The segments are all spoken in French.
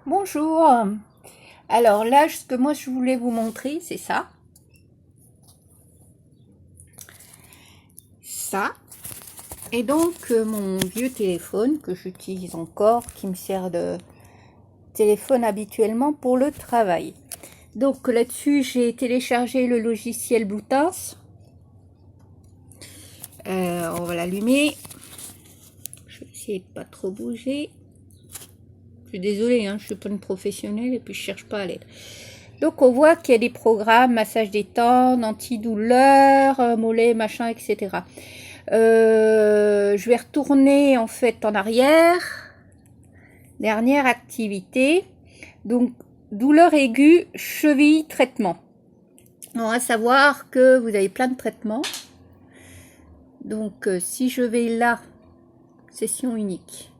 Bonjour. Alors là, ce que moi je voulais vous montrer, c'est ça. Ça. Et donc mon vieux téléphone que j'utilise encore, qui me sert de téléphone habituellement pour le travail. Donc là-dessus, j'ai téléchargé le logiciel Bluetooth. On va l'allumer. Je vais essayer de pas trop bouger. Je suis désolée, hein, je suis pas une professionnelle et puis je cherche pas à l'aide. Donc on voit qu'il y a des programmes, massage des tendons, antidouleur, mollets, machin, etc. Je vais retourner en fait en arrière. Dernière activité. Donc douleur aiguë, cheville, traitement. On va savoir que vous avez plein de traitements. Donc si je vais là, session unique.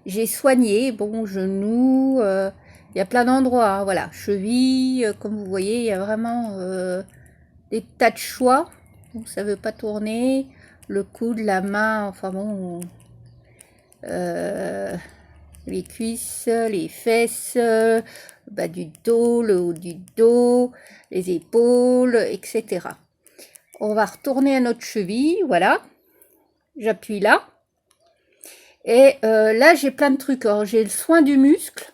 J'ai soigné, bon, genou, il y a plein d'endroits, hein, voilà, cheville, comme vous voyez, il y a vraiment des tas de choix. Donc ça veut pas tourner, le coude, la main, enfin bon, les cuisses, les fesses, bas du dos, le haut du dos, les épaules, etc. On va retourner à notre cheville, voilà, j'appuie là. Et là, j'ai plein de trucs. Alors, j'ai le soin du muscle.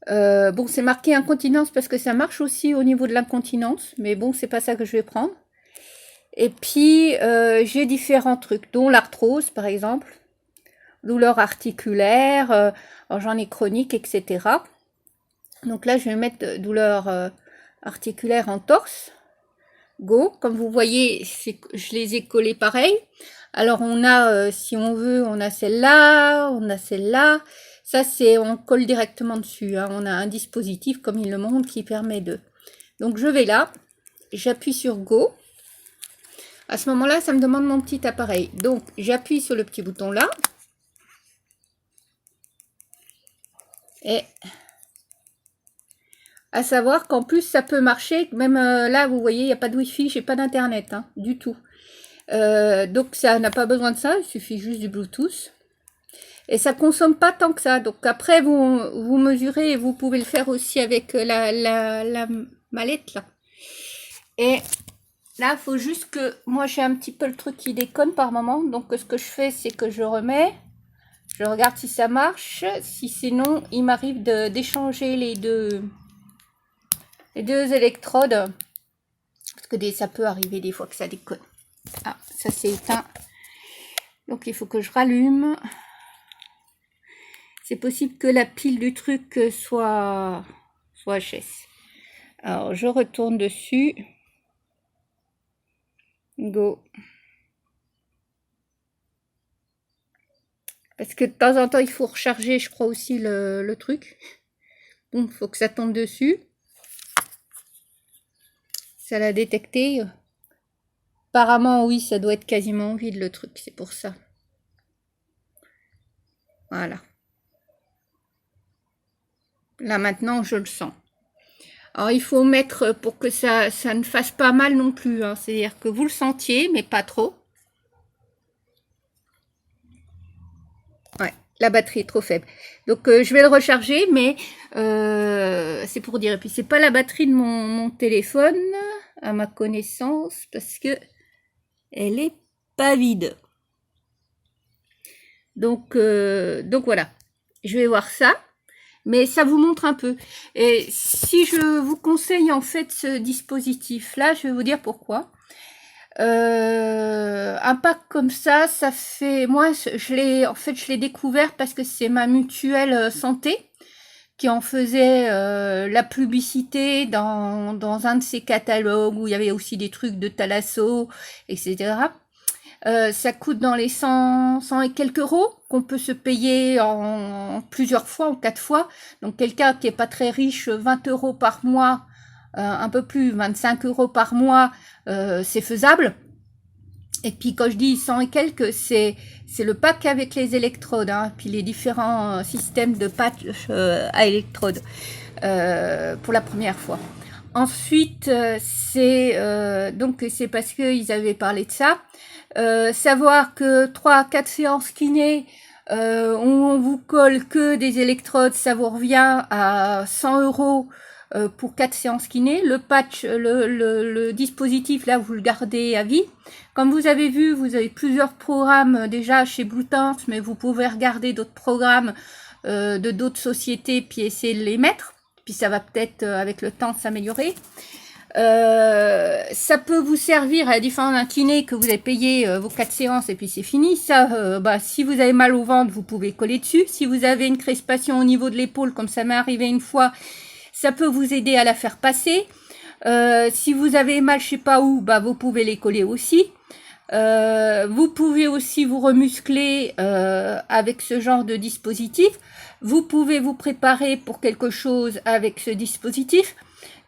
Bon, c'est marqué incontinence parce que ça marche aussi au niveau de l'incontinence. Mais bon, c'est pas ça que je vais prendre. Et puis, j'ai différents trucs, dont l'arthrose, par exemple. Douleur articulaire. Alors, j'en ai chronique, etc. Donc là, je vais mettre douleur articulaire en torse. Go. Comme vous voyez, je les ai collés pareil. Alors on a, si on veut, on a celle-là, on a celle-là. Ça, on colle directement dessus. Hein. On a un dispositif, comme il le montre, qui permet de... Donc je vais là, j'appuie sur Go. À ce moment-là, ça me demande mon petit appareil. Donc j'appuie sur le petit bouton là. Et à savoir qu'en plus, ça peut marcher. Même là, vous voyez, il n'y a pas de Wi-Fi, j'ai pas d'internet, hein, du tout. Donc ça n'a pas besoin de ça, il suffit juste du Bluetooth. Et ça consomme pas tant que ça. Donc après, vous mesurez et vous pouvez le faire aussi avec la mallette là. Et là, il faut juste que... Moi, j'ai un petit peu le truc qui déconne par moment. Donc ce que je fais, c'est que je remets. Je regarde si ça marche. Si c'est non, il m'arrive d'échanger les deux électrodes. Parce que ça peut arriver des fois que ça déconne. Ah, ça c'est éteint. Donc il faut que je rallume. C'est possible que la pile du truc soit HS. Alors, je retourne dessus. Go. Parce que de temps en temps, il faut recharger, je crois, aussi le truc. Bon, il faut que ça tombe dessus. Ça l'a détecté. Apparemment, oui, ça doit être quasiment vide, le truc. C'est pour ça. Voilà. Là, maintenant, je le sens. Alors, il faut mettre pour que ça ne fasse pas mal non plus. Hein. C'est-à-dire que vous le sentiez, mais pas trop. Ouais, la batterie est trop faible. Donc, je vais le recharger, mais c'est pour dire. Et puis, c'est pas la batterie de mon téléphone, à ma connaissance, parce que elle est pas vide. Donc voilà. Je vais voir ça. Mais ça vous montre un peu. Et si je vous conseille en fait ce dispositif-là, je vais vous dire pourquoi. Un pack comme ça fait... Moi, je l'ai découvert parce que c'est ma mutuelle santé qui en faisait la publicité dans un de ses catalogues où il y avait aussi des trucs de Thalasso, etc. Ça coûte dans les 100 et quelques euros qu'on peut se payer en plusieurs fois, en 4 fois. Donc quelqu'un qui est pas très riche, 20 euros par mois, un peu plus, 25 euros par mois, c'est faisable. Et puis quand je dis 100 et quelques, c'est le pack avec les électrodes, hein, puis les différents systèmes de patch à électrodes pour la première fois. Ensuite, donc c'est parce qu'ils avaient parlé de ça. Savoir que 3 à 4 séances kiné, On vous colle que des électrodes, ça vous revient à 100 € pour 4 séances kiné. Le patch, le dispositif, là, vous le gardez à vie. Comme vous avez vu, vous avez plusieurs programmes déjà chez Bluetooth, mais vous pouvez regarder d'autres programmes de d'autres sociétés, puis essayer de les mettre. Puis ça va peut-être, avec le temps, s'améliorer. Ça peut vous servir à la différence d'un kiné que vous avez payé vos 4 séances et puis c'est fini. Ça, si vous avez mal au ventre, vous pouvez coller dessus. Si vous avez une crispation au niveau de l'épaule, comme ça m'est arrivé une fois, ça peut vous aider à la faire passer. Si vous avez mal je sais pas où, vous pouvez les coller aussi. Vous pouvez aussi vous remuscler avec ce genre de dispositif. Vous pouvez vous préparer pour quelque chose avec ce dispositif.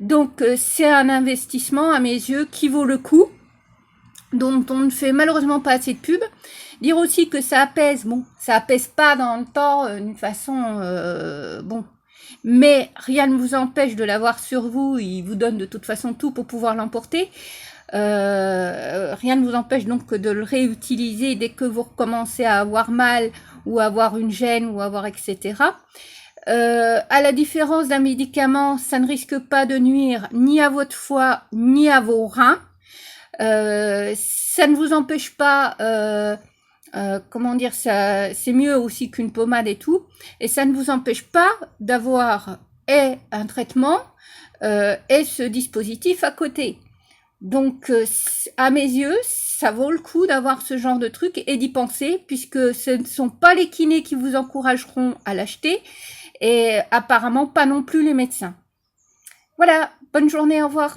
Donc, c'est un investissement, à mes yeux, qui vaut le coup, dont on ne fait malheureusement pas assez de pub. Dire aussi que ça apaise, bon, ça apaise pas dans le temps d'une façon, bon, mais rien ne vous empêche de l'avoir sur vous, il vous donne de toute façon tout pour pouvoir l'emporter. Rien ne vous empêche donc de le réutiliser dès que vous recommencez à avoir mal, ou avoir une gêne, ou avoir etc. À la différence d'un médicament, ça ne risque pas de nuire ni à votre foie, ni à vos reins. Ça ne vous empêche pas, comment dire, ça, c'est mieux aussi qu'une pommade et tout. Et ça ne vous empêche pas d'avoir un traitement et ce dispositif à côté. Donc, à mes yeux, ça vaut le coup d'avoir ce genre de truc et d'y penser, puisque ce ne sont pas les kinés qui vous encourageront à l'acheter, et apparemment pas non plus les médecins. Voilà, bonne journée, au revoir.